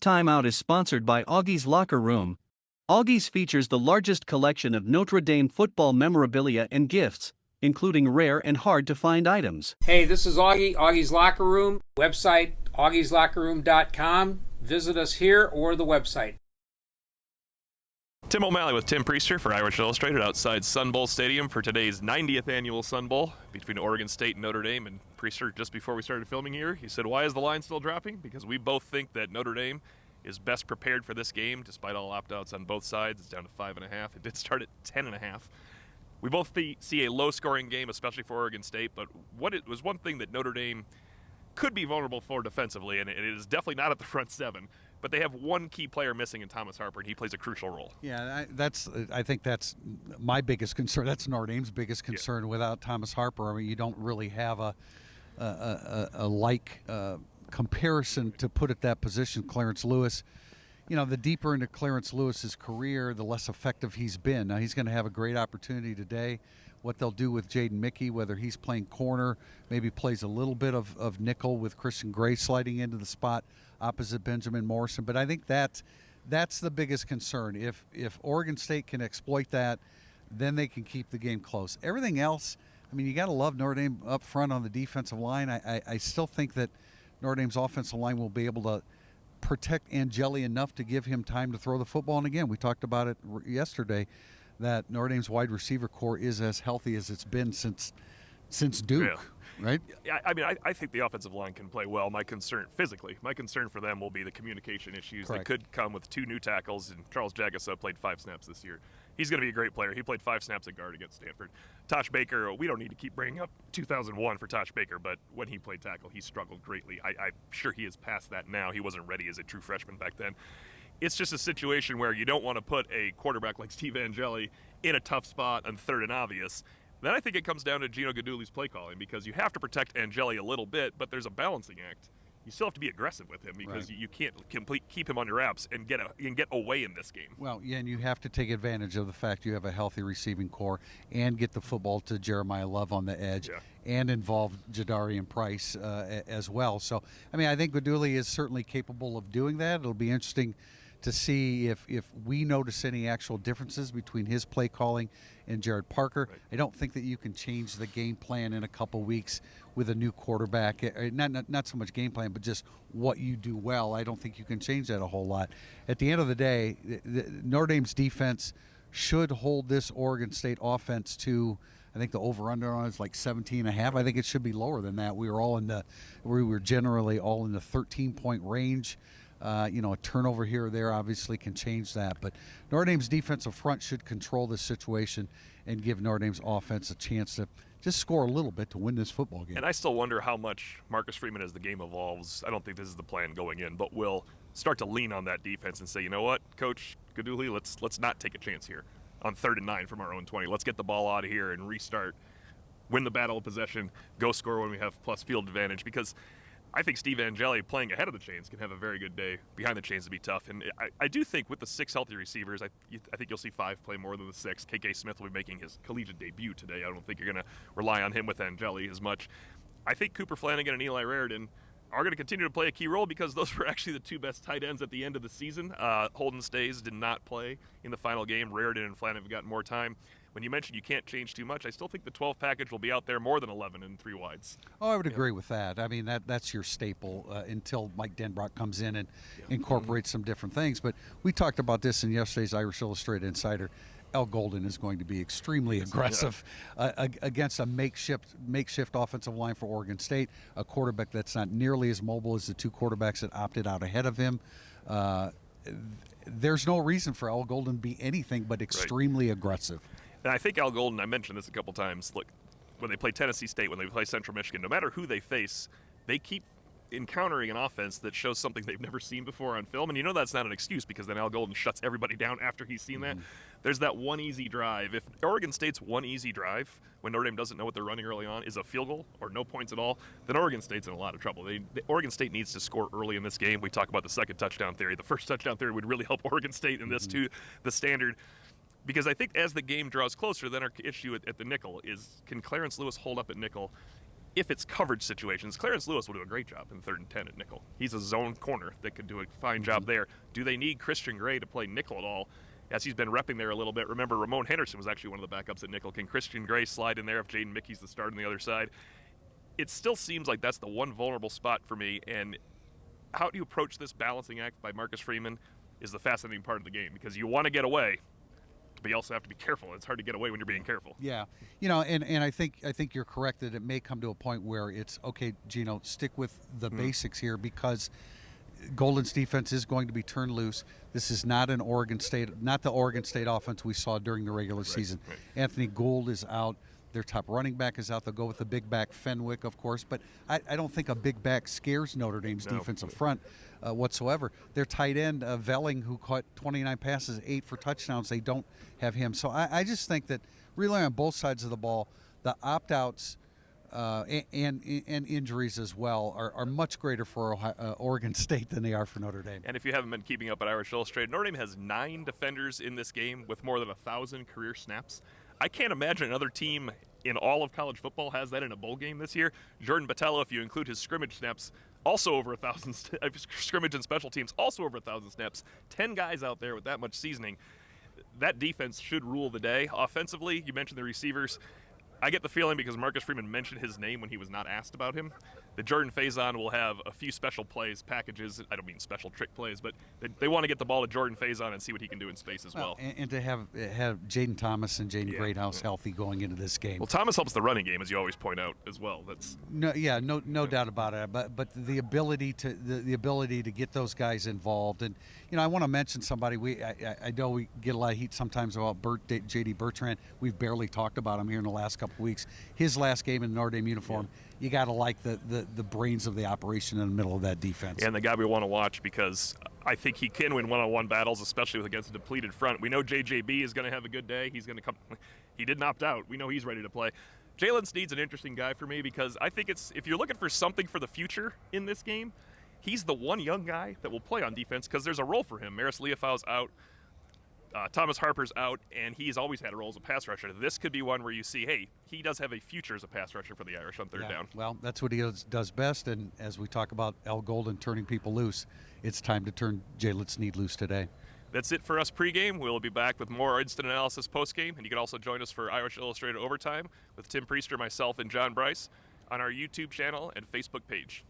timeout is sponsored by Augie's Locker Room. Augie's features the largest collection of Notre Dame football memorabilia and gifts, including rare and hard-to-find items. Hey, this is Augie, Augie's Locker Room. Website, augieslockerroom.com. Visit us here or the website. Tim O'Malley with Tim Priester for Irish Illustrated outside Sun Bowl Stadium for today's 90th annual Sun Bowl between Oregon State and Notre Dame. And Priester, just before we started filming here, he said, why is the line still dropping? Because we both think that Notre Dame is best prepared for this game, despite all opt-outs on both sides. It's down to 5.5. It did start at 10.5. We both see a low-scoring game, especially for Oregon State, but it was one thing that Notre Dame could be vulnerable for defensively, and it is definitely not at the front seven. But they have one key player missing in Thomas Harper, and he plays a crucial role. Yeah, I think that's my biggest concern. That's Notre Dame's biggest concern. Without Thomas Harper, I mean, you don't really have a comparison to put at that position. Clarence Lewis, you know, the deeper into Clarence Lewis's career, the less effective he's been. Now he's going to have a great opportunity today. What they'll do with Jaden Mickey, whether he's playing corner, maybe plays a little bit of nickel with Christian Gray sliding into the spot opposite Benjamin Morrison. But I think that's the biggest concern. If Oregon State can exploit that, then they can keep the game close. Everything else, I mean, you got to love Notre Dame up front on the defensive line. I still think that Notre Dame's offensive line will be able to protect Angeli enough to give him time to throw the football. And again, we talked about it yesterday, that Notre Dame's wide receiver core is as healthy as it's been since Duke, right? Yeah, I mean, I think the offensive line can play well. My concern for them will be the communication issues that could come with two new tackles, and Charles Jagasa played 5 snaps this year. He's going to be a great player. He played 5 snaps at guard against Stanford. Tosh Baker, we don't need to keep bringing up 2001 for Tosh Baker, but when he played tackle, he struggled greatly. I'm sure he is past that now. He wasn't ready as a true freshman back then. It's just a situation where you don't want to put a quarterback like Steve Angeli in a tough spot on third and obvious. Then I think it comes down to Gino Guidugli's play calling, because you have to protect Angeli a little bit, but there's a balancing act. You still have to be aggressive with him, because you can't keep him on your apps and get away in this game. Well, yeah, and you have to take advantage of the fact you have a healthy receiving core and get the football to Jeremiah Love on the edge and involve Jadarian Price as well. So, I mean, I think Guidugli is certainly capable of doing that. It'll be interesting to see if we notice any actual differences between his play calling and Jared Parker. I don't think that you can change the game plan in a couple weeks with a new quarterback. Not so much game plan, but just what you do well. I don't think you can change that a whole lot. At the end of the day, Notre Dame's defense should hold this Oregon State offense to, I think the over-under on it is like 17.5. I think it should be lower than that. We were generally all in the 13-point range. A turnover here or there obviously can change that. But Notre Dame's defensive front should control this situation and give Notre Dame's offense a chance to just score a little bit to win this football game. And I still wonder how much Marcus Freeman, as the game evolves, I don't think this is the plan going in, but will start to lean on that defense and say, you know what, Coach Guidugli, let's not take a chance here on 3rd and 9 from our own 20. Let's get the ball out of here and restart, win the battle of possession, go score when we have plus field advantage, because I think Steve Angeli playing ahead of the chains can have a very good day. Behind the chains to be tough. And I do think with the 6 healthy receivers, I think you'll see 5 play more than the 6. KK Smith will be making his collegiate debut today. I don't think you're going to rely on him with Angeli as much. I think Cooper Flanagan and Eli Raridan are going to continue to play a key role, because those were actually the 2 best tight ends at the end of the season. Holden Stays did not play in the final game. Raridan and Flanagan have gotten more time. When you mentioned you can't change too much, I still think the 12 package will be out there more than 11 and 3 wides. Oh, I would agree with that. I mean, that's your staple until Mike Denbrock comes in and incorporates some different things. But we talked about this in yesterday's Irish Illustrated Insider. Al Golden is going to be extremely aggressive against a makeshift offensive line for Oregon State, a quarterback that's not nearly as mobile as the 2 quarterbacks that opted out ahead of him. There's no reason for Al Golden to be anything but extremely aggressive. And I think Al Golden, I mentioned this a couple times, look, when they play Tennessee State, when they play Central Michigan, no matter who they face, they keep encountering an offense that shows something they've never seen before on film. And you know that's not an excuse, because then Al Golden shuts everybody down after he's seen that. There's that one easy drive. If Oregon State's one easy drive, when Notre Dame doesn't know what they're running early on, is a field goal or no points at all, then Oregon State's in a lot of trouble. Oregon State needs to score early in this game. We talk about the second touchdown theory. The first touchdown theory would really help Oregon State in this too, the standard. Because I think as the game draws closer, then our issue at the nickel is, can Clarence Lewis hold up at nickel? if it's coverage situations, Clarence Lewis will do a great job in 3rd and 10 at nickel. He's a zone corner that could do a fine job there. Do they need Christian Gray to play nickel at all? As he's been repping there a little bit. Remember, Ramon Henderson was actually one of the backups at nickel. Can Christian Gray slide in there if Jaden Mickey's the start on the other side? It still seems like that's the one vulnerable spot for me. And how do you approach this balancing act by Marcus Freeman is the fascinating part of the game, because you want to get away, but you also have to be careful. It's hard to get away when you're being careful. Yeah, and I think you're correct that it may come to a point where it's okay, Gino, stick with the basics here, because Golden's defense is going to be turned loose. This is not the Oregon State offense we saw during the regular season. Right. Anthony Gould is out. Their top running back is out. They'll go with the big back Fenwick, of course, but I don't think a big back scares Notre Dame's defensive front whatsoever. Their tight end, Velling, who caught 29 passes, 8 for touchdowns, they don't have him. So I just think that really on both sides of the ball, the opt-outs and injuries as well are much greater for Oregon State than they are for Notre Dame. And if you haven't been keeping up at Irish Illustrated, Notre Dame has 9 defenders in this game with more than 1,000 career snaps. I can't imagine another team in all of college football has that in a bowl game this year. Jordan Botelho, if you include his scrimmage snaps, also over 1,000 scrimmage and special teams, also over 1,000 snaps. 10 guys out there with that much seasoning. That defense should rule the day. Offensively, you mentioned the receivers. I get the feeling, because Marcus Freeman mentioned his name when he was not asked about him, that Jordan Faison will have a few special plays, packages. I don't mean special trick plays, but they want to get the ball to Jordan Faison and see what he can do in space as well. And to have Jaden Thomas and Jaden Greathouse healthy going into this game. Well, Thomas helps the running game, as you always point out, as well. That's no doubt about it. But the ability to get those guys involved, and I want to mention somebody. I know we get a lot of heat sometimes about J.D. Bertrand. We've barely talked about him here in the last couple of weeks. His last game in Notre Dame uniform. You got to like the brains of the operation in the middle of that defense. And the guy we want to watch, because I think he can win one-on-one battles, especially against a depleted front. We know JJB is going to have a good day. He's going to come. He didn't opt out. We know he's ready to play. Jalen Snead's an interesting guy for me, because I think if you're looking for something for the future in this game, he's the one young guy that will play on defense, because there's a role for him. Maris Leofau's out. Thomas Harper's out, and he's always had a role as a pass rusher. This could be one where you see, hey, he does have a future as a pass rusher for the Irish on third down. Well, that's what he does best, and as we talk about Al Golden turning people loose, it's time to turn Jalen Snead loose today. That's it for us pregame. We'll be back with more instant analysis postgame, and you can also join us for Irish Illustrated Overtime with Tim Priester, myself, and John Bryce on our YouTube channel and Facebook page.